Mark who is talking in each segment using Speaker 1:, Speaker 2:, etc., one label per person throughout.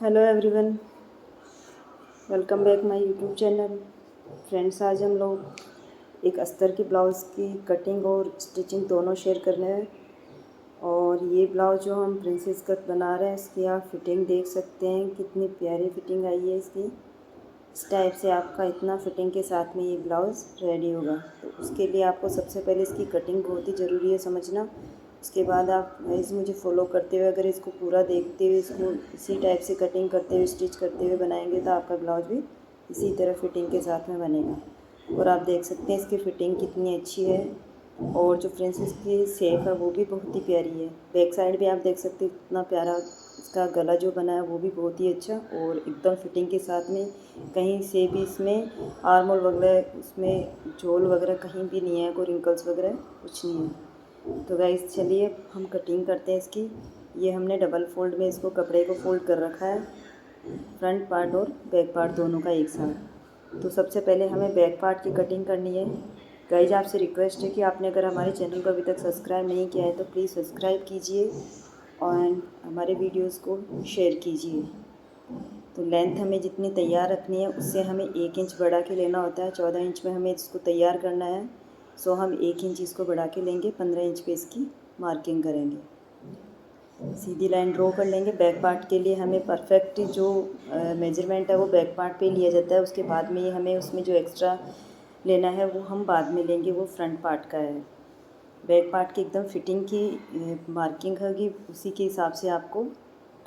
Speaker 1: Hello everyone, welcome back my YouTube channel. Friends, आज हम लोग एक अस्तर की ब्लाउज़ की कटिंग और स्टिचिंग दोनों शेयर कर रहे हैं। और ये ब्लाउज़ जो हम प्रिंसेस कट बना रहे हैं, इसकी आप फिटिंग देख सकते हैं, कितनी प्यारी फिटिंग आई है इसकी। इस टाइप से आपका इतना फिटिंग के साथ में ये ब्लाउज़ रेडी होगा। तो उसके लिए आपको सबसे पहले इसकी कटिंग बहुत ही ज़रूरी है समझना। उसके बाद आप गाइस मुझे फॉलो करते हुए, अगर इसको पूरा देखते हुए, इसको इसी टाइप से कटिंग करते हुए, स्टिच करते हुए बनाएंगे तो आपका ब्लाउज भी इसी तरह फिटिंग के साथ में बनेगा। और आप देख सकते हैं इसकी फ़िटिंग कितनी अच्छी है। और जो प्रिंसेस की शेप है वो भी बहुत ही प्यारी है। बैक साइड भी आप देख सकते हैं इतना प्यारा इसका गला जो बना है वो भी बहुत ही अच्छा और एकदम फिटिंग के साथ में। कहीं से भी इसमें आर्मोल वगैरह, इसमें झोल वगैरह कहीं भी नहीं है, कोई रिंकल्स वगैरह कुछ नहीं है। तो गाइस चलिए हम कटिंग करते हैं इसकी। ये हमने डबल फोल्ड में इसको कपड़े को फोल्ड कर रखा है, फ्रंट पार्ट और बैक पार्ट दोनों का एक साथ। तो सबसे पहले हमें बैक पार्ट की कटिंग करनी है। गाइस आपसे रिक्वेस्ट है कि आपने अगर हमारे चैनल को अभी तक सब्सक्राइब नहीं किया है तो प्लीज़ सब्सक्राइब कीजिए और हमारे वीडियोस को शेयर कीजिए। तो लेंथ हमें जितनी तैयार रखनी है उससे हमें 1 इंच बढ़ा के लेना होता है। 14 इंच में हमें इसको तैयार करना है, सो हम 1 इंच इसको बढ़ा के लेंगे। 15 इंच पे इसकी मार्किंग करेंगे, सीधी लाइन ड्रॉ कर लेंगे। बैक पार्ट के लिए हमें परफेक्ट जो मेजरमेंट है वो बैक पार्ट पे लिया जाता है। उसके बाद में हमें उसमें जो एक्स्ट्रा लेना है वो हम बाद में लेंगे, वो फ्रंट पार्ट का है। बैक पार्ट की एकदम फिटिंग की मार्किंग होगी, उसी के हिसाब से आपको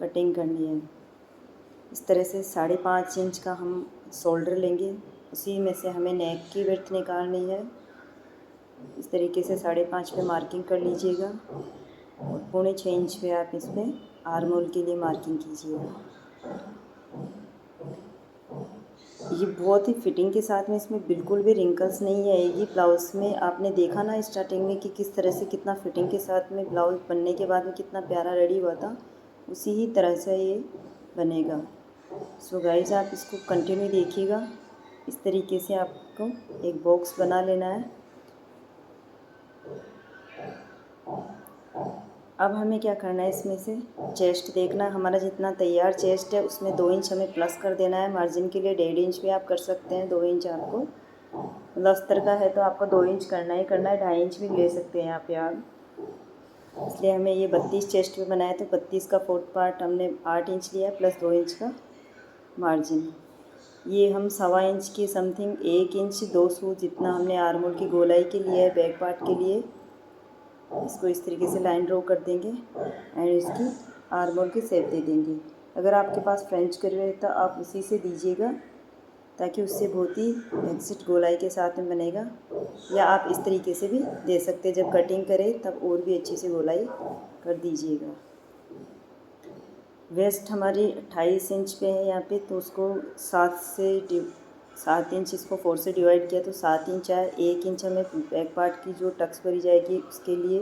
Speaker 1: कटिंग करनी है। इस तरह से 5.5 इंच का हम शोल्डर लेंगे, उसी में से हमें नेक की विड्थ निकालनी है। इस तरीके से 5.5 पे मार्किंग कर लीजिएगा और 6.25 इंच पे आप इस पर आर्म होल के लिए मार्किंग कीजिएगा। ये बहुत ही फिटिंग के साथ में, इसमें बिल्कुल भी रिंकल्स नहीं आएगी ब्लाउज़ में। आपने देखा ना स्टार्टिंग में कि किस तरह से कितना फिटिंग के साथ में ब्लाउज़ बनने के बाद में कितना प्यारा रेडी हुआ था, उसी ही तरह से ये बनेगा। सो गाइस आप इसको कंटिन्यू देखिएगा। इस तरीके से आपको एक बॉक्स बना लेना है। अब हमें क्या करना है, इसमें से चेस्ट देखना, हमारा जितना तैयार चेस्ट है उसमें 2 इंच हमें प्लस कर देना है। मार्जिन के लिए 1.5 इंच भी आप कर सकते हैं। 2 इंच आपको, मतलब अस्तर का है तो आपको 2 इंच करना ही करना है। 2.5 इंच भी ले सकते हैं आप यार। इसलिए हमें ये 32 चेस्ट में बनाया तो 32 का 4th पार्ट हमने 8 इंच लिया प्लस 2 इंच का मार्जिन। ये हम 1.25 इंच की समथिंग 1 इंच 2 सूत जितना हमने आर्म होल की गोलाई के लिए है बैक पार्ट के लिए। इसको इस तरीके से लाइन ड्रॉ कर देंगे एंड इसकी आर्म होल की शेप दे देंगे। अगर आपके पास फ्रेंच कर्व है तो आप उसी से दीजिएगा, ताकि उससे बहुत ही एक्सिट गोलाई के साथ में बनेगा। या आप इस तरीके से भी दे सकते हैं, जब कटिंग करें तब और भी अच्छी से गोलाई कर दीजिएगा। वेस्ट हमारी 28 इंच पे है यहाँ पे, तो उसको 7 इंच इसको 4 से डिवाइड किया तो 7 इंच आया। 1 इंच हमें बैक पार्ट की जो टक्स भरी जाएगी उसके लिए,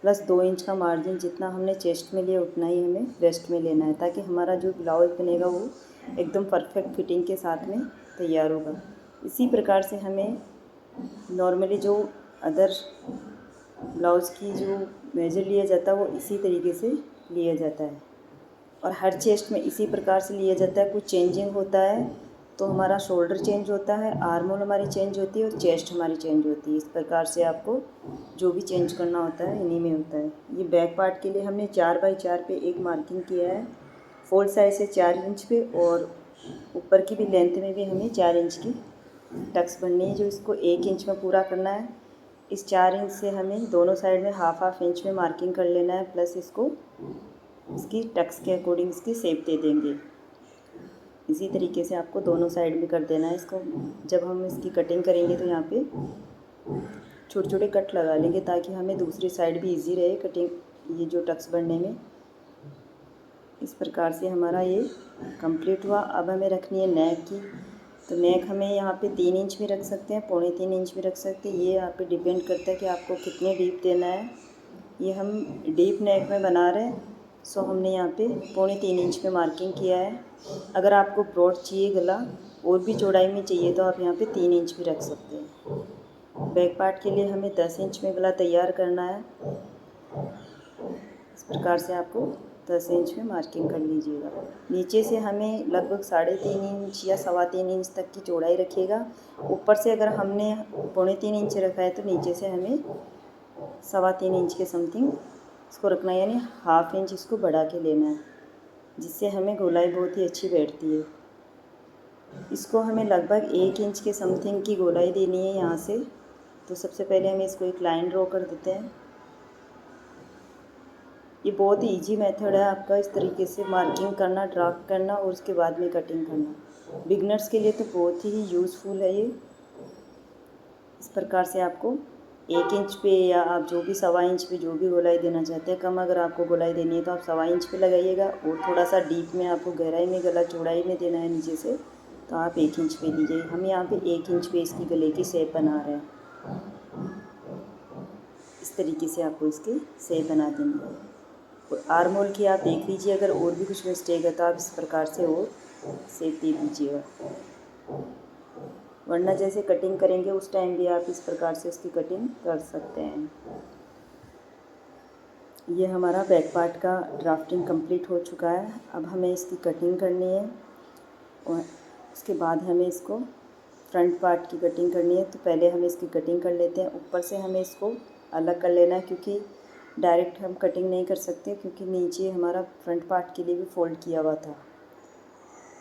Speaker 1: प्लस 2 इंच का मार्जिन जितना हमने चेस्ट में लिया उतना ही हमें वेस्ट में लेना है, ताकि हमारा जो ब्लाउज बनेगा वो एकदम परफेक्ट फिटिंग के साथ में तैयार होगा। इसी प्रकार से हमें नॉर्मली जो अदर ब्लाउज़ की जो मेजर लिया जाता है वो इसी तरीके से लिया जाता है और हर चेस्ट में इसी प्रकार से लिया जाता है। कुछ चेंजिंग होता है तो हमारा शोल्डर चेंज होता है, आर्म होल हमारी चेंज होती है और चेस्ट हमारी चेंज होती है। इस प्रकार से आपको जो भी चेंज करना होता है इन्हीं में होता है। ये बैक पार्ट के लिए हमने 4x4 पे एक मार्किंग किया है, फोल्ड साइड से 4 इंच पे, और ऊपर की भी लेंथ में भी हमें 4 इंच की टक्स बननी है, जो इसको 1 इंच में पूरा करना है। इस 4 इंच से हमें दोनों साइड में हाफ इंच में मार्किंग कर लेना है, प्लस इसको इसकी टक्स के अकॉर्डिंग इसकी शेप दे देंगे। इसी तरीके से आपको दोनों साइड में कर देना है इसको। जब हम इसकी कटिंग करेंगे तो यहाँ पे छोटे छोटे कट लगा लेंगे, ताकि हमें दूसरी साइड भी इजी रहे कटिंग, ये जो टक्स बनने में। इस प्रकार से हमारा ये कंप्लीट हुआ। अब हमें रखनी है नेक की। तो नेक हमें यहाँ पे 3 इंच भी रख सकते हैं, 3.25 इंच भी रख सकते हैं। ये यहाँ पे डिपेंड करता है कि आपको कितने डीप देना है। ये हम डीप नेक में बना रहे हैं, सो हमने यहाँ पे 3.25 इंच पे मार्किंग किया है। अगर आपको ब्रॉड चाहिए गला और भी चौड़ाई में चाहिए तो आप यहाँ पे 3 इंच भी रख सकते हैं। बैक पार्ट के लिए हमें 10 इंच में गला तैयार करना है। इस प्रकार से आपको 10 इंच में मार्किंग कर लीजिएगा। नीचे से हमें लगभग 3.5 इंच या 3.25 इंच तक की चौड़ाई रखिएगा। ऊपर से अगर हमने 3.25 इंच रखा है तो नीचे से हमें 3.25 इंच के समथिंग इसको रखना है, यानी ½ इंच इसको बढ़ा के लेना है, जिससे हमें गोलाई बहुत ही अच्छी बैठती है। इसको हमें लगभग 1 इंच के समथिंग की गोलाई देनी है यहाँ से। तो सबसे पहले हमें इसको एक लाइन ड्रॉ कर देते हैं। ये बहुत ही ईजी मेथड है आपका, इस तरीके से मार्किंग करना, ड्राफ्ट करना और उसके बाद में कटिंग करना। बिगनर्स के लिए तो बहुत ही यूज़फुल है ये। इस प्रकार से आपको 1 इंच पे, या आप जो भी 1.25 इंच पे जो भी गोलाई देना चाहते हैं, कम अगर आपको गोलाई देनी है तो आप 1.25 इंच पे लगाइएगा, और थोड़ा सा डीप में आपको गहराई में गला चौड़ाई में देना है नीचे से, तो आप 1 इंच पे दीजिए। हम यहाँ पे 1 इंच पे इसकी गले की शेप बना रहे हैं। इस तरीके से आपको इसकी शेप बना देनी है। और आर्म होल की आप देख लीजिए, अगर और भी कुछ मिस्टेक है तो आप इस प्रकार से और शेप दे दीजिएगा, वरना जैसे कटिंग करेंगे उस टाइम भी आप इस प्रकार से इसकी कटिंग कर सकते हैं। ये हमारा बैक पार्ट का ड्राफ्टिंग कंप्लीट हो चुका है। अब हमें इसकी कटिंग करनी है और उसके बाद हमें इसको फ्रंट पार्ट की कटिंग करनी है। तो पहले हम इसकी कटिंग कर लेते हैं। ऊपर से हमें इसको अलग कर लेना है, क्योंकि डायरेक्ट हम कटिंग नहीं कर सकते, क्योंकि नीचे हमारा फ्रंट पार्ट के लिए भी फोल्ड किया हुआ था।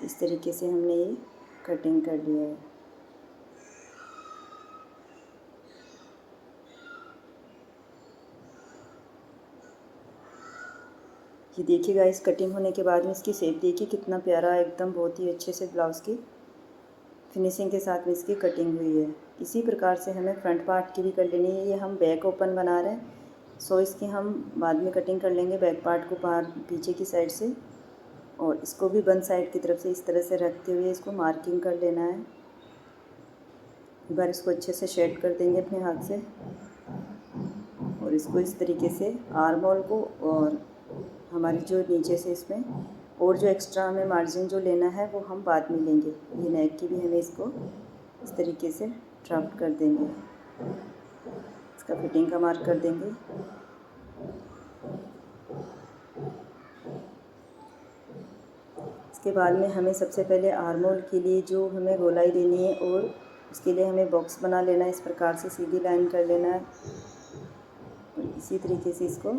Speaker 1: इस तरीके से हमने ये कटिंग कर लिया है। ये देखिएगा, इस कटिंग होने के बाद में इसकी शेप देखिए कितना प्यारा, एकदम बहुत ही अच्छे से ब्लाउज़ की फिनिशिंग के साथ में इसकी कटिंग हुई है। इसी प्रकार से हमें फ्रंट पार्ट की भी कर लेनी है। ये हम बैक ओपन बना रहे हैं, सो इसकी हम बाद में कटिंग कर लेंगे बैक पार्ट को बाहर पीछे की साइड से। और इसको भी बंद साइड की तरफ से इस तरह से रखते हुए इसको मार्किंग कर लेना है। एक बार इसको अच्छे से शेड कर देंगे अपने हाथ से, और इसको इस तरीके से आर्म होल को और हमारी जो नीचे से इसमें और जो एक्स्ट्रा हमें मार्जिन जो लेना है वो हम बाद में लेंगे। ये नेक की भी हमें इसको इस तरीके से ड्राफ्ट कर देंगे, इसका फिटिंग का मार्क कर देंगे। इसके बाद में हमें सबसे पहले आर्म होल के लिए जो हमें गोलाई देनी है, और उसके लिए हमें बॉक्स बना लेना है। इस प्रकार से सीधी लाइन कर लेना है, और इसी तरीके से इसको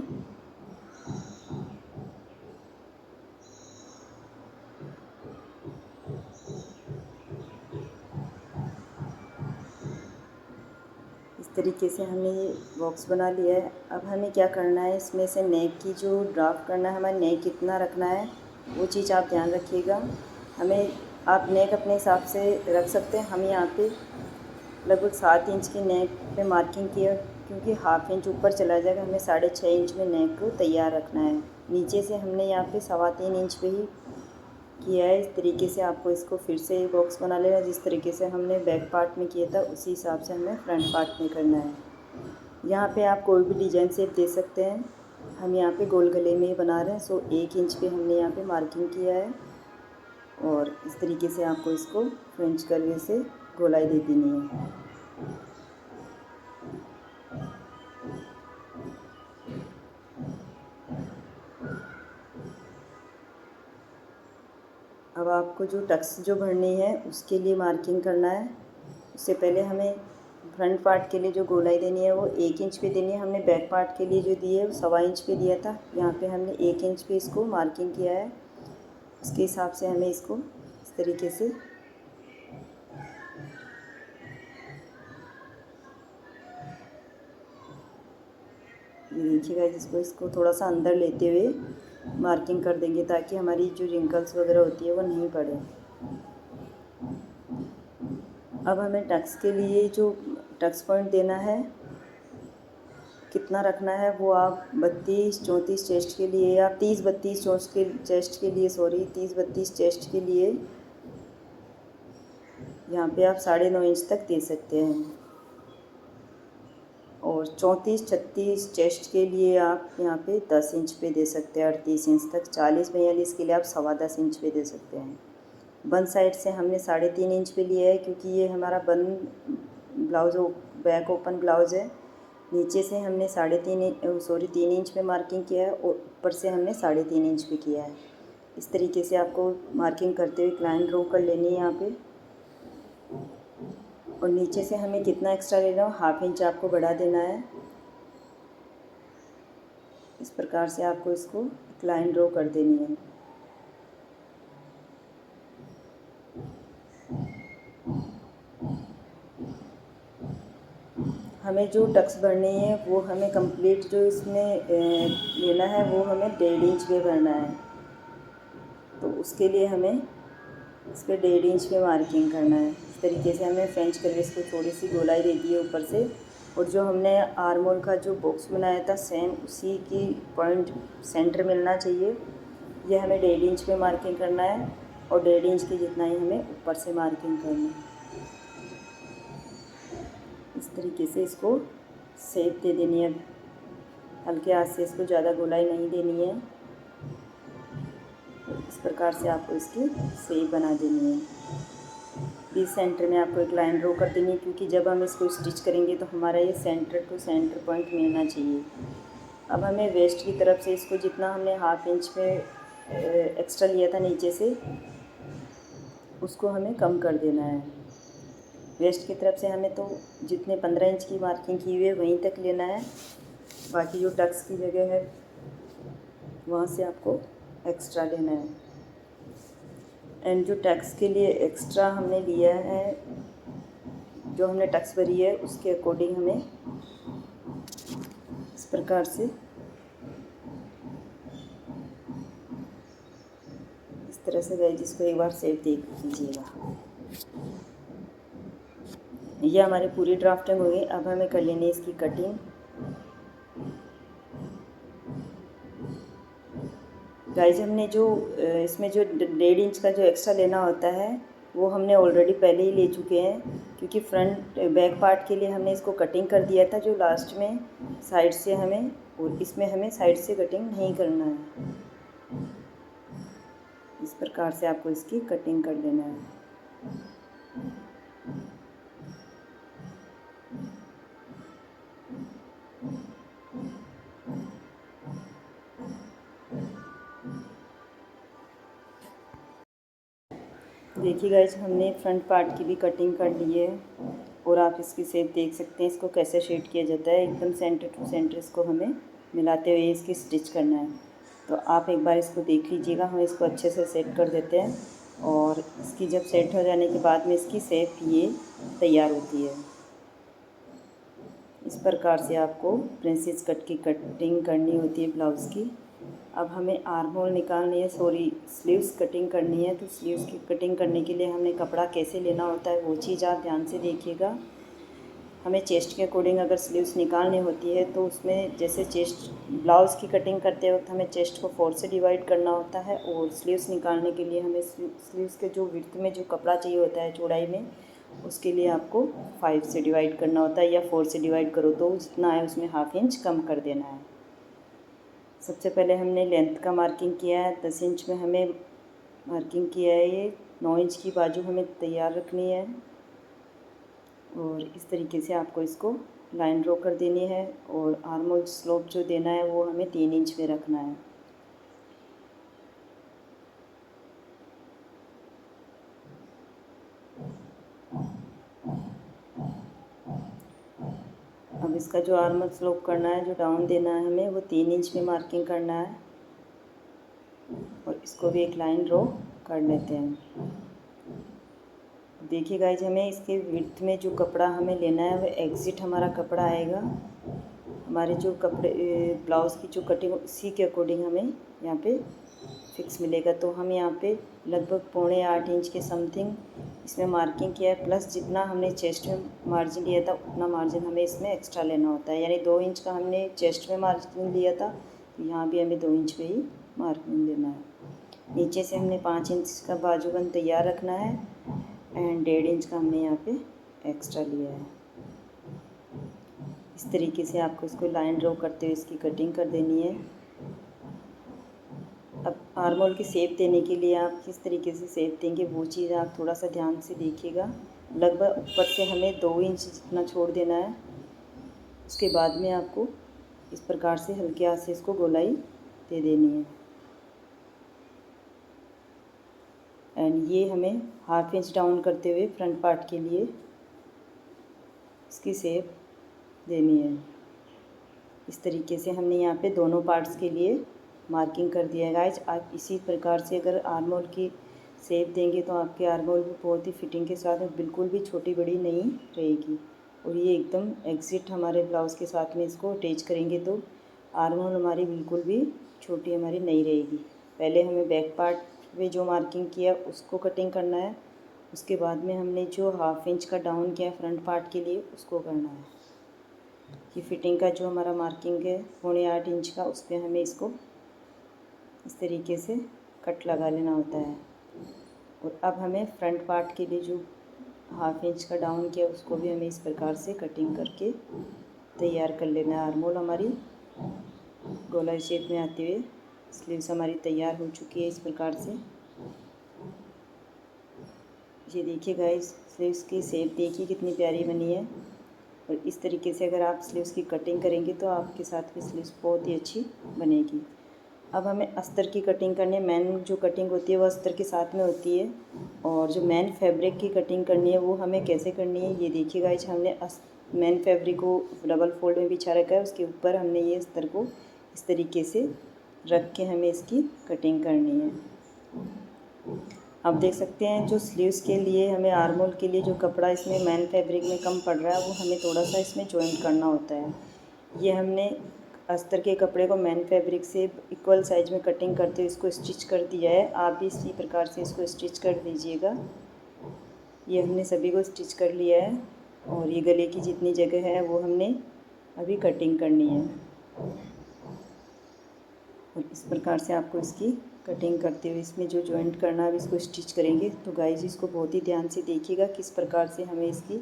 Speaker 1: इस तरीके से हमने ये बॉक्स बना लिया है। अब हमें क्या करना है, इसमें से नेक की जो ड्राफ्ट करना है, हमें नेक कितना रखना है वो चीज़ आप ध्यान रखिएगा। हमें आप नेक अपने हिसाब से रख सकते हैं। हम यहाँ पे लगभग 7 इंच की नेक पे मार्किंग किया, क्योंकि ½ इंच ऊपर चला जाएगा। हमें 6.5 इंच में नेक को तैयार रखना है। नीचे से हमने यहाँ पे 3.25 इंच पे ही किया है। इस तरीके से आपको इसको फिर से एक बॉक्स बना लेना। जिस तरीके से हमने बैक पार्ट में किया था उसी हिसाब से हमें फ्रंट पार्ट में करना है। यहाँ पे आप कोई भी डिजाइन शेप दे सकते हैं। हम यहाँ पे गोल गले में ही बना रहे हैं, सो 1 इंच पे हमने यहाँ पे मार्किंग किया है, और इस तरीके से आपको इसको फ्रेंच कर्वे से गोलाई दे देनी है। अब आपको जो टक्स जो भरनी है उसके लिए मार्किंग करना है। उससे पहले हमें फ्रंट पार्ट के लिए जो गोलाई देनी है वो 1 इंच पे देनी है। हमने बैक पार्ट के लिए जो दी है वो 1.25 इंच पे दिया था। यहाँ पे हमने 1 इंच पे इसको मार्किंग किया है। उसके हिसाब से हमें इसको इस तरीके से ये देखिएगा, इसको थोड़ा सा अंदर लेते हुए मार्किंग कर देंगे, ताकि हमारी जो रिंकल्स वगैरह होती है वो नहीं पड़े। अब हमें टक्स के लिए जो टक्स पॉइंट देना है कितना रखना है वो आप 32-34 चेस्ट के लिए, या 30-32 चेस्ट के लिए 30-32 चेस्ट के लिए यहाँ पे आप 9.5 इंच तक दे सकते हैं। और 34-36 चेस्ट के लिए आप यहाँ पे 10 इंच पे दे सकते हैं, 38 इंच तक। 40-42 के लिए आप 10.25 इंच पे दे सकते हैं। बन साइड से हमने 3.5 इंच पे लिया है, क्योंकि ये हमारा बन ब्लाउज़ बैक ओपन ब्लाउज़ है, नीचे से हमने 3.5 इंच पे मार्किंग किया है और ऊपर से हमने 3.5 इंच पे किया है। इस तरीके से आपको मार्किंग करते हुए एक लाइन ड्रॉ कर लेनी है यहाँ पे। और नीचे से हमें कितना एक्स्ट्रा लेना हो, 1/2 इंच आपको बढ़ा देना है। इस प्रकार से आपको इसको एक लाइन ड्रॉ कर देनी है। हमें जो टक्स भरनी है वो हमें कंप्लीट जो इसमें लेना है वो हमें 1.5 इंच पे भरना है। तो उसके लिए हमें इस पर 1.5 इंच पे मार्किंग करना है। इस तरीके से हमें फ्रेंच करवेस को थोड़ी सी गोलाई दे दी है ऊपर से। और जो हमने आर्म होल का जो बॉक्स बनाया था सेम उसी की पॉइंट सेंटर मिलना चाहिए। यह हमें 1.5 इंच पे मार्किंग करना है और 1.5 इंच के जितना ही हमें ऊपर से मार्किंग करनी है। इस तरीके से इसको शेप दे देनी है। हल्के हाथ से इसको ज़्यादा गोलाई नहीं देनी है। इस प्रकार से आपको इसकी शेप बना देनी है। बीच सेंटर में आपको एक लाइन ड्रॉ कर देनी है, क्योंकि जब हम इसको स्टिच करेंगे तो हमारा ये सेंटर टू सेंटर पॉइंट मिलना चाहिए। अब हमें वेस्ट की तरफ से इसको जितना हमने 1/2 इंच पे एक्स्ट्रा लिया था नीचे से, उसको हमें कम कर देना है। वेस्ट की तरफ से हमें तो जितने 15 इंच की मार्किंग की हुई है वहीं तक लेना है। बाकी जो टक्स की जगह है वहाँ से आपको एक्स्ट्रा लेना है। एंड जो टक्स के लिए एक्स्ट्रा हमने लिया है, जो हमने टक्स भरी है उसके अकॉर्डिंग हमें इस प्रकार से इस तरह से गाइस जिसको एक बार शेप देख लीजिएगा। ये हमारी पूरी ड्राफ्टिंग हो गई। अब हमें कर लेनी है इसकी कटिंग। गाइस हमने जो इसमें जो 1.5 इंच का जो एक्स्ट्रा लेना होता है वो हमने ऑलरेडी पहले ही ले चुके हैं, क्योंकि फ्रंट बैक पार्ट के लिए हमने इसको कटिंग कर दिया था जो लास्ट में साइड से हमें, और इसमें हमें साइड से कटिंग नहीं करना है। इस प्रकार से आपको इसकी कटिंग कर लेना है। देखिए गाइस हमने फ्रंट पार्ट की भी कटिंग कर ली है और आप इसकी शेप देख सकते हैं। इसको कैसे शेड किया जाता है, एकदम सेंटर टू सेंटर इसको हमें मिलाते हुए इसकी स्टिच करना है। तो आप एक बार इसको देख लीजिएगा। हम इसको अच्छे से सेट कर देते हैं और इसकी जब सेट हो जाने के बाद में इसकी शेप ये तैयार होती है। इस प्रकार से आपको प्रिंसेस कट की कटिंग करनी होती है ब्लाउज़ की। अब हमें आर्म होल निकालनी है, स्लीव्स कटिंग करनी है। तो स्लीव्स की कटिंग करने के लिए हमें कपड़ा कैसे लेना होता है वो चीज़ आप ध्यान से देखिएगा। हमें चेस्ट के अकॉर्डिंग अगर स्लीव्स निकालनी होती है तो उसमें जैसे चेस्ट ब्लाउज़ की कटिंग करते वक्त हमें चेस्ट को 4 से डिवाइड करना होता है, और स्लीव्स निकालने के लिए हमें स्लीव्स के जो विड्थ में जो कपड़ा चाहिए होता है चौड़ाई में, उसके लिए आपको 5 से डिवाइड करना होता है, या 4 से डिवाइड करो तो जितना है उसमें 1/2 इंच कम कर देना है। सबसे पहले हमने लेंथ का मार्किंग किया है। 10 इंच में हमें मार्किंग किया है। ये 9 इंच की बाजू हमें तैयार रखनी है और इस तरीके से आपको इसको लाइन ड्रॉ कर देनी है। और आर्म होल स्लोप जो देना है वो हमें 3 इंच में रखना है। अब इसका जो आर्म होल स्लोप करना है, जो डाउन देना है हमें, वो 3 इंच में मार्किंग करना है और इसको भी एक लाइन ड्रॉ कर लेते हैं। देखिए गाइज हमें इसके विड्थ में जो कपड़ा हमें लेना है वो एग्जिट हमारा कपड़ा आएगा। हमारे जो कपड़े ब्लाउज़ की जो कटिंग उसी के अकॉर्डिंग हमें यहाँ पे फिक्स मिलेगा। तो हम यहाँ पे लगभग 7.25 इंच के समथिंग इसमें मार्किंग किया है, प्लस जितना हमने चेस्ट में मार्जिन लिया था उतना मार्जिन हमें इसमें एक्स्ट्रा लेना होता है। यानी 2 इंच का हमने चेस्ट में मार्जिन लिया था, तो यहाँ भी हमें 2 इंच पे ही मार्जिन लेना है। नीचे से हमने 5 इंच का बाजूबंद तैयार रखना है एंड 1.5 इंच का हमने यहाँ पे एक्स्ट्रा लिया है। इस तरीके से आपको इसको लाइन ड्रॉ करते हुए इसकी कटिंग कर देनी है। अब आर्म होल की शेप देने के लिए आप किस तरीके से शेप देंगे वो चीज़ आप थोड़ा सा ध्यान से देखिएगा। लगभग ऊपर से हमें 2 इंच जितना छोड़ देना है उसके बाद में आपको इस प्रकार से हल्के हाथ से इसको गोलाई दे देनी है। एंड ये हमें 1/2 इंच डाउन करते हुए फ्रंट पार्ट के लिए इसकी शेप देनी है। इस तरीके से हमने यहाँ पे दोनों पार्ट्स के लिए मार्किंग कर दिया है गाइज। आप इसी प्रकार से अगर आर्म होल की शेप देंगे तो आपके आर्म होल भी बहुत ही फिटिंग के साथ में बिल्कुल भी छोटी बड़ी नहीं रहेगी। और ये एकदम एग्जैक्ट हमारे ब्लाउज़ के साथ में इसको अटैच करेंगे तो आर्म होल हमारी बिल्कुल भी छोटी हमारी नहीं रहेगी। पहले हमें बैक पार्ट में जो मार्किंग किया उसको कटिंग करना है, उसके बाद में हमने जो 1/2 इंच का डाउन किया फ्रंट पार्ट के लिए उसको करना है। कि फिटिंग का जो हमारा मार्किंग है 8.25 इंच का, उस पर हमें इसको इस तरीके से कट लगा लेना होता है। और अब हमें फ्रंट पार्ट के लिए जो 1/2 इंच का डाउन किया उसको भी हमें इस प्रकार से कटिंग करके तैयार कर लेना है। आर्म होल हमारी गोलाई शेप में आते हुए स्लीव्स हमारी तैयार हो चुकी है। इस प्रकार से ये देखिए गाइस, स्लीव्स की शेप देखिए कितनी प्यारी बनी है। और इस तरीके से अगर आप स्लीव्स की कटिंग करेंगे तो आपके साथ की स्लीव्स बहुत ही अच्छी बनेगी। अब हमें अस्तर की कटिंग करनी है। मेन जो कटिंग होती है वो अस्तर के साथ में होती है, और जो मेन फैब्रिक की कटिंग करनी है वो हमें कैसे करनी है ये देखिए गाइस। हमने मेन फैब्रिक को डबल फोल्ड में बिछा रखा है, उसके ऊपर हमने ये अस्तर को इस तरीके से रख के हमें इसकी कटिंग करनी है। आप देख सकते हैं जो स्लीव्स के लिए हमें आर्म होल के लिए जो कपड़ा इसमें मेन फैब्रिक में कम पड़ रहा है वो हमें थोड़ा सा इसमें जॉइंट करना होता है। ये हमने अस्तर के कपड़े को मेन फैब्रिक से इक्वल साइज में कटिंग करते हुए इसको स्टिच कर दिया है। आप भी इसी प्रकार से इसको स्टिच कर दीजिएगा। ये हमने सभी को स्टिच कर लिया है और ये गले की जितनी जगह है वो हमने अभी कटिंग करनी है। और इस प्रकार से आपको इसकी कटिंग करते हुए इसमें जो जॉइंट करना है इसको स्टिच करेंगे। तो गाइस इसको बहुत ही ध्यान से देखिएगा किस प्रकार से हमें इसकी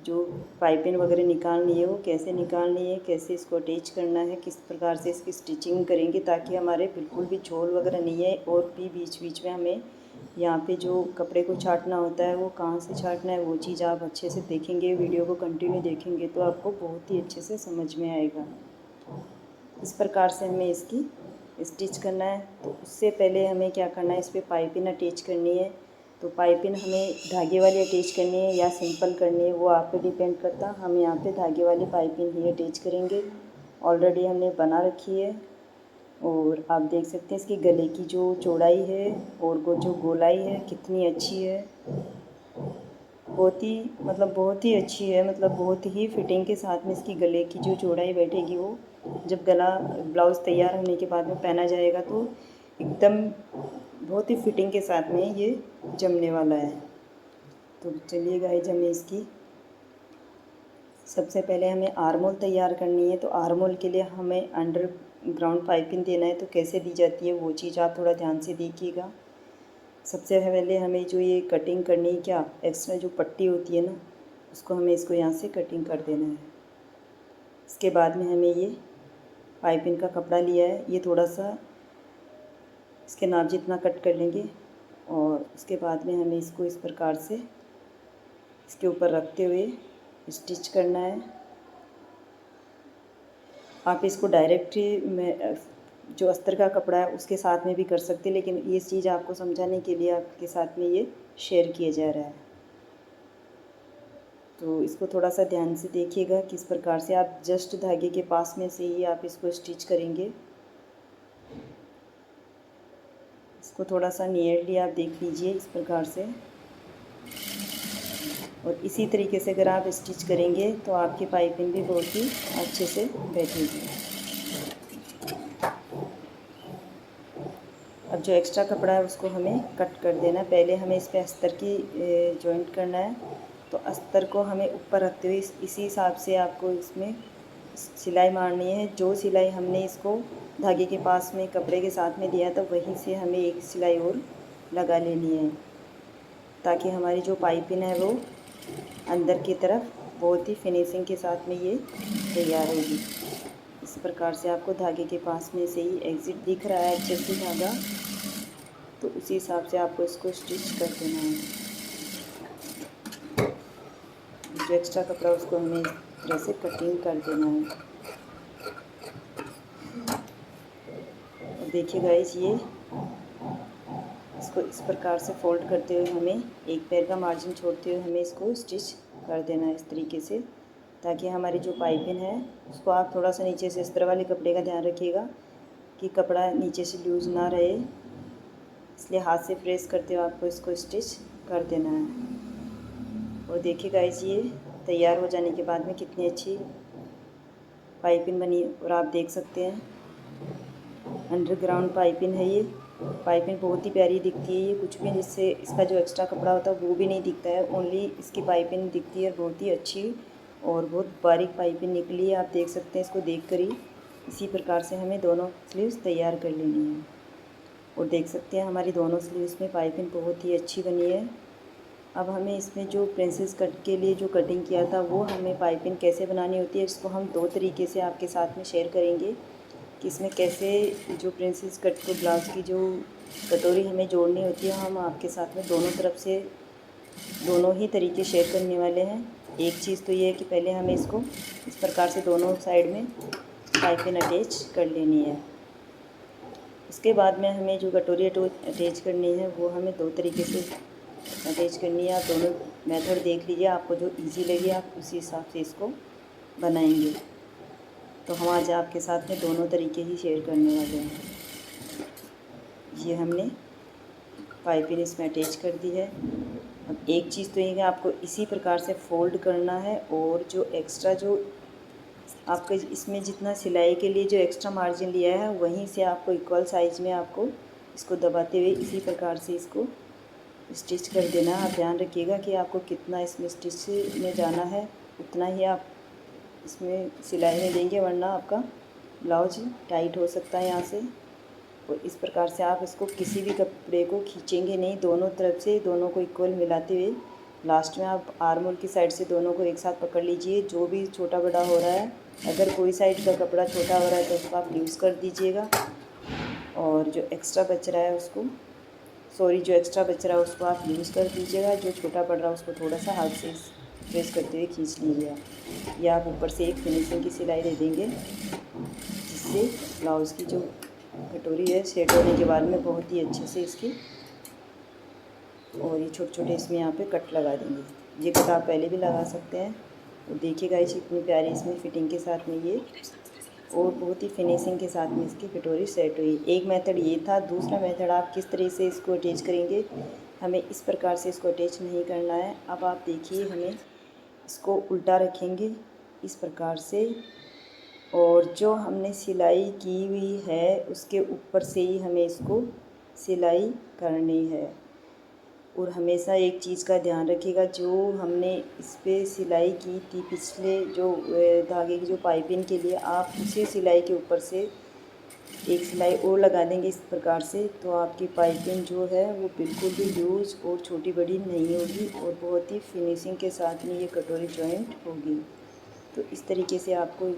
Speaker 1: जो पाइपिंग वगैरह निकालनी है वो कैसे निकालनी है, कैसे इसको अटैच करना है, किस प्रकार से इसकी स्टिचिंग करेंगे ताकि हमारे बिल्कुल भी झोल वगैरह नहीं है। और भी बीच बीच में हमें यहाँ पे जो कपड़े को छाटना होता है वो कहाँ से छाटना है वो चीज़ आप अच्छे से देखेंगे, वीडियो को कंटिन्यू देखेंगे तो आपको बहुत ही अच्छे से समझ में आएगा। इस प्रकार से हमें इसकी स्टिच करना है। तो उससे पहले हमें क्या करना है, इस पर पाइपिंग अटैच करनी है। तो पाइपिंग हमें धागे वाली अटैच करनी है या सिंपल करनी है वो आप पे डिपेंड करता। हम यहाँ पे धागे वाली पाइपिंग ही अटैच करेंगे। ऑलरेडी हमने बना रखी है और आप देख सकते हैं इसकी गले की जो चौड़ाई है और वो जो गोलाई है कितनी अच्छी है। बहुत ही अच्छी है, बहुत ही फिटिंग के साथ में इसकी गले की जो चौड़ाई बैठेगी वो जब गला ब्लाउज़ तैयार होने के बाद में पहना जाएगा तो एकदम बहुत ही फिटिंग के साथ में ये जमने वाला है। तो चलिए गाइस, हमें इसकी सबसे पहले हमें आर्म होल तैयार करनी है। तो आर्म होल के लिए हमें अंडरग्राउंड पाइपिंग देना है। तो कैसे दी जाती है वो चीज़ आप थोड़ा ध्यान से देखिएगा। सबसे पहले हमें जो ये कटिंग करनी है, क्या एक्स्ट्रा जो पट्टी होती है ना उसको हमें इसको यहाँ से कटिंग कर देना है। इसके बाद में हमें ये पाइपिंग का कपड़ा लिया है, ये थोड़ा सा इसके नाप जितना कट कर लेंगे और उसके बाद में हमें इसको इस प्रकार से इसके ऊपर रखते हुए स्टिच करना है। आप इसको डायरेक्ट में जो अस्तर का कपड़ा है उसके साथ में भी कर सकते हैं, लेकिन ये चीज़ आपको समझाने के लिए आपके साथ में ये शेयर किया जा रहा है। तो इसको थोड़ा सा ध्यान से देखिएगा किस प्रकार से आप जस्ट धागे के पास में से ही आप इसको स्टिच करेंगे। इसको थोड़ा सा नियरली आप देख लीजिए इस प्रकार से। और इसी तरीके से अगर आप स्टिच करेंगे तो आपकी पाइपिंग भी बहुत ही अच्छे से बैठेगी। अब जो एक्स्ट्रा कपड़ा है उसको हमें कट कर देना। पहले हमें इस पर अस्तर की जॉइंट करना है। तो अस्तर को हमें ऊपर रखते हुए इसी हिसाब से आपको इसमें सिलाई मारनी है। जो सिलाई हमने इसको धागे के पास में कपड़े के साथ में दिया था वहीं से हमें एक सिलाई और लगा लेनी है ताकि हमारी जो पाइपिंग है वो अंदर की तरफ बहुत ही फिनिशिंग के साथ में ये तैयार होगी। इस प्रकार से आपको धागे के पास में से ही एग्जिट दिख रहा है अच्छे से धागा, तो उसी हिसाब से आपको इसको स्टिच कर देना है। जो एक्स्ट्रा कपड़ा उसको हमें तरह से कटिंग कर देना है। और देखिए गाइस, ये इसको इस प्रकार से फोल्ड करते हुए हमें एक पैर का मार्जिन छोड़ते हुए हमें इसको स्टिच कर देना है इस तरीके से, ताकि हमारी जो पाइपिंग है उसको आप थोड़ा सा नीचे से, अस्तर वाले कपड़े का ध्यान रखिएगा कि कपड़ा नीचे से लूज़ ना रहे, इसलिए हाथ से प्रेस करते हुए आपको इसको स्टिच कर देना है। और देखिए गाइस, ये तैयार हो जाने के बाद में कितनी अच्छी पाइपिंग बनी, और आप देख सकते हैं अंडरग्राउंड पाइपिंग है। ये पाइपिंग बहुत ही प्यारी दिखती है। ये कुछ भी जिससे इसका जो एक्स्ट्रा कपड़ा होता है वो भी नहीं दिखता है, ओनली इसकी पाइपिंग दिखती है। बहुत ही अच्छी और बहुत बारीक पाइपिंग निकली है, आप देख सकते हैं इसको देख कर ही। इसी प्रकार से हमें दोनों स्लीव्स तैयार कर लेनी है। और देख सकते हैं हमारी दोनों स्लीव्स में पाइपिंग बहुत ही अच्छी बनी है। अब हमें इसमें जो प्रिंसेस कट के लिए जो कटिंग किया था वो हमें पाइपिंग कैसे बनानी होती है, इसको हम दो तरीके से आपके साथ में शेयर करेंगे कि इसमें कैसे जो प्रिंसेस कट को ब्लाउज़ की जो कटोरी हमें जोड़नी होती है, हम आपके साथ में दोनों तरफ से दोनों ही तरीके शेयर करने वाले हैं। एक चीज़ तो ये है कि पहले हमें इसको इस प्रकार से दोनों साइड में पाइपिंग अटैच कर लेनी है। उसके बाद में हमें जो कटोरी अटैच करनी है वो हमें दो तरीके से अटैच करनी है। आप दोनों मेथड देख लीजिए, आपको जो इजी लगे आप उसी हिसाब से इसको बनाएंगे। तो हम आज आपके साथ में दोनों तरीके ही शेयर करने वाले हैं। ये हमने पाइपिंग इसमें अटैच कर दी है। अब एक चीज़ तो ये कि आपको इसी प्रकार से फोल्ड करना है, और जो एक्स्ट्रा जो आपका इसमें जितना सिलाई के लिए जो एक्स्ट्रा मार्जिन लिया है वहीं से आपको इक्वल साइज़ में आपको इसको दबाते हुए इसी प्रकार से इसको स्टिच कर देना। आप ध्यान रखिएगा कि आपको कितना इसमें स्टिच में जाना है उतना ही आप इसमें सिलाई में देंगे, वरना आपका ब्लाउज टाइट हो सकता है यहाँ से। और इस प्रकार से आप इसको किसी भी कपड़े को खींचेंगे नहीं, दोनों तरफ से दोनों को इक्वल मिलाते हुए लास्ट में आप आर्म होल की साइड से दोनों को एक साथ पकड़ लीजिए। जो भी छोटा बड़ा हो रहा है, अगर कोई साइड का कपड़ा छोटा हो रहा है तो उसको आप लूज़ कर दीजिएगा, और जो एक्स्ट्रा बच रहा है उसको आप लूज़ कर दीजिएगा। जो छोटा पड़ रहा है उसको थोड़ा सा हाथ से प्रेस करते हुए खींच लीजिए आप। या आप ऊपर से एक फिनिशिंग की सिलाई दे देंगे, जिससे ब्लाउज़ की जो कटोरी है सेट होने के बाद में बहुत ही अच्छे से इसकी, और ये छोटे छोटे इसमें यहाँ पे कट लगा देंगे। ये कट आप पहले भी लगा सकते हैं। और देखिएगा इस इतनी प्यारी इसमें फिटिंग के साथ में ये, और बहुत ही फिनिशिंग के साथ में इसकी कटोरी सेट हुई। एक मेथड ये था। दूसरा मेथड आप किस तरह से इसको अटैच करेंगे, हमें इस प्रकार से इसको अटैच नहीं करना है। अब आप देखिए, हमें इसको उल्टा रखेंगे इस प्रकार से, और जो हमने सिलाई की हुई है उसके ऊपर से ही हमें इसको सिलाई करनी है। और हमेशा एक चीज़ का ध्यान रखिएगा, जो हमने इस पर सिलाई की थी पिछले जो धागे की जो पाइपिंग के लिए, आप उसी सिलाई के ऊपर से एक सिलाई और लगा देंगे इस प्रकार से, तो आपकी पाइपिंग जो है वो बिल्कुल भी लूज़ और छोटी बड़ी नहीं होगी, और बहुत ही फिनिशिंग के साथ में ये कटोरी जॉइंट होगी। तो इस तरीके से आपको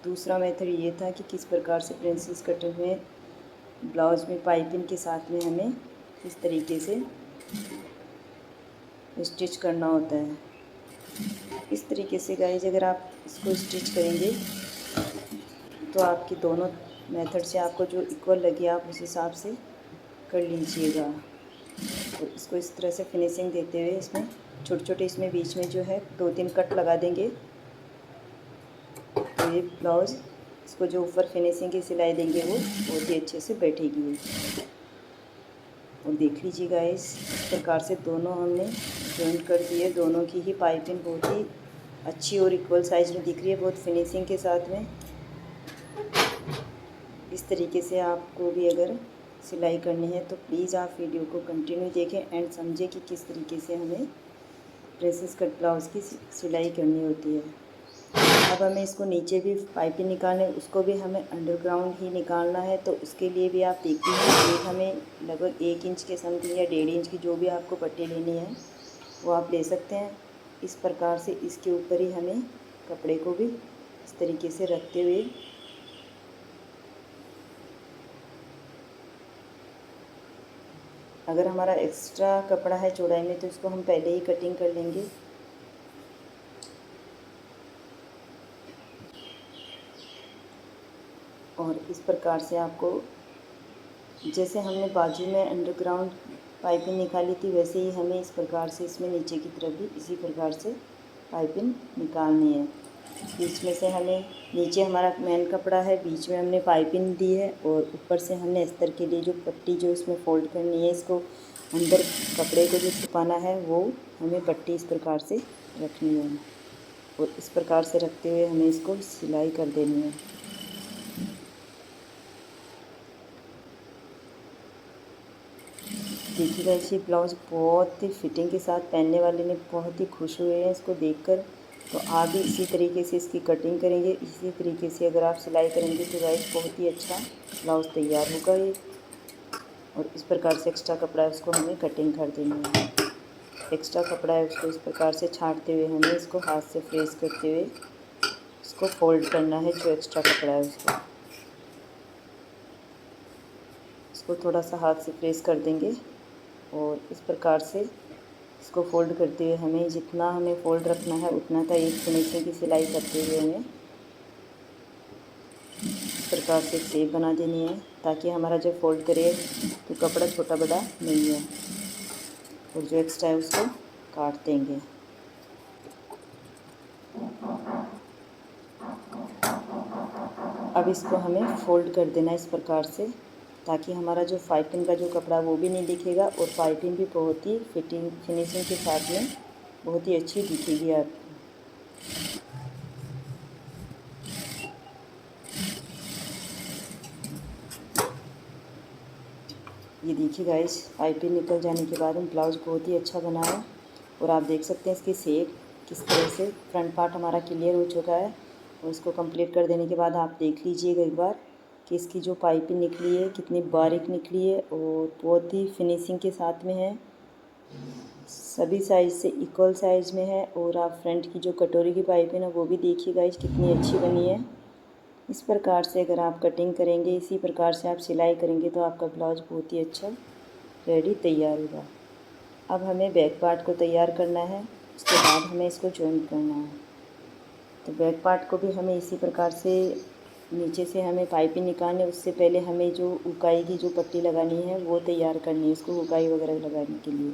Speaker 1: दूसरा मेथड ये था कि किस प्रकार से प्रिंसेस कट में ब्लाउज़ में पाइपिंग के साथ में हमें इस तरीके से स्टिच करना होता है। इस तरीके से गाइज अगर आप इसको स्टिच करेंगे तो आपकी दोनों मेथड से आपको जो इक्वल लगे आप उस हिसाब से कर लीजिएगा। तो इसको इस तरह से फिनिशिंग देते हुए इसमें छोटे छोटे इसमें बीच में जो है 2-3 कट लगा देंगे। तो ये ब्लाउज़ इसको जो ऊपर फिनिशिंग की सिलाई देंगे वो बहुत ही अच्छे से बैठेगी। और देख लीजिएगा इस प्रकार से दोनों हमने जॉइंट कर दिए। दोनों की ही पाइपिंग बहुत ही अच्छी और इक्वल साइज़ में दिख रही है, बहुत फिनिशिंग के साथ में। इस तरीके से आपको भी अगर सिलाई करनी है तो प्लीज़ आप वीडियो को कंटिन्यू देखें एंड समझें कि किस तरीके से हमें प्रिंसेस कट ब्लाउज़ की सिलाई करनी होती है। अब हमें इसको नीचे भी पाइपिंग निकालना है, उसको भी हमें अंडरग्राउंड ही निकालना है। तो उसके लिए भी आप देखिए, एक हमें लगभग 1 इंच के समथिंग या 1.5 इंच की जो भी आपको पट्टी लेनी है वो आप ले सकते हैं। इस प्रकार से इसके ऊपर ही हमें कपड़े को भी इस तरीके से रखते हुए अगर हमारा एक्स्ट्रा कपड़ा है चौड़ाई में तो इसको हम पहले ही कटिंग कर लेंगे। और इस प्रकार से आपको, जैसे हमने बाजू में अंडरग्राउंड पाइपिंग निकाली थी, वैसे ही हमें इस प्रकार से इसमें नीचे की तरफ भी इसी प्रकार से पाइपिंग निकालनी है। बीच में से हमें, नीचे हमारा मेन कपड़ा है, बीच में हमने पाइपिंग दी है और ऊपर से हमने अस्तर के लिए जो पट्टी जो इसमें फ़ोल्ड करनी है, इसको अंदर कपड़े को जो छुपाना है वो हमें पट्टी इस प्रकार से रखनी है और इस प्रकार से रखते हुए हमें इसको सिलाई कर देनी है। देखिएगा, इसी ब्लाउज़ बहुत ही फिटिंग के साथ पहनने वाले ने बहुत ही खुश हुए हैं इसको देखकर। तो आप भी इसी तरीके से इसकी कटिंग करेंगे, इसी तरीके से अगर आप सिलाई करेंगे तो गाइस बहुत ही अच्छा ब्लाउज़ तैयार होगा ये। और इस प्रकार से एक्स्ट्रा कपड़ा है उसको हमें कटिंग कर देनी है। एक्स्ट्रा कपड़ा है उसको इस प्रकार से छाँटते हुए हमें इसको हाथ से प्रेस करते हुए इसको फोल्ड करना है। जो एक्स्ट्रा कपड़ा है उसको, इसको थोड़ा सा हाथ से प्रेस कर देंगे और इस प्रकार से इसको फोल्ड करते हुए हमें जितना हमें फोल्ड रखना है उतना का एक फिनिशिंग की सिलाई करते हुए हमें इस प्रकार से एक शेप बना देनी है, ताकि हमारा जब फोल्ड करे तो कपड़ा छोटा बड़ा नहीं है। और जो एक्स्ट्रा है उसको काट देंगे। अब इसको हमें फोल्ड कर देना है इस प्रकार से, ताकि हमारा जो पाइपिंग का जो कपड़ा वो भी नहीं दिखेगा और पाइपिंग भी बहुत ही फिनिशिंग के साथ में बहुत ही अच्छी दिखेगी आपको। ये देखिए गाइस, पाइपिंग निकल जाने के बाद हम ब्लाउज़ बहुत ही अच्छा बना है और आप देख सकते हैं इसकी शेप किस तरह से। फ्रंट पार्ट हमारा क्लियर हो चुका है और इसको कंप्लीट कर देने के बाद आप देख लीजिएगा एक बार कि इसकी जो पाइपिंग निकली है कितनी बारीक निकली है और बहुत ही फिनिशिंग के साथ में है। सभी साइज़ से इक्वल साइज़ में है। और आप फ्रंट की जो कटोरी की पाइपिंग है वो भी देखिए गाइस कितनी अच्छी बनी है। इस प्रकार से अगर आप कटिंग करेंगे, इसी प्रकार से आप सिलाई करेंगे तो आपका ब्लाउज़ बहुत ही अच्छा रेडी तैयार होगा। अब हमें बैक पार्ट को तैयार करना है, उसके बाद हमें इसको जॉइन करना है। तो बैक पार्ट को भी हमें इसी प्रकार से नीचे से हमें पाइपिंग निकालनी है। उससे पहले हमें जो उकाई की जो पट्टी लगानी है वो तैयार करनी है, इसको उकाई वगैरह लगाने के लिए।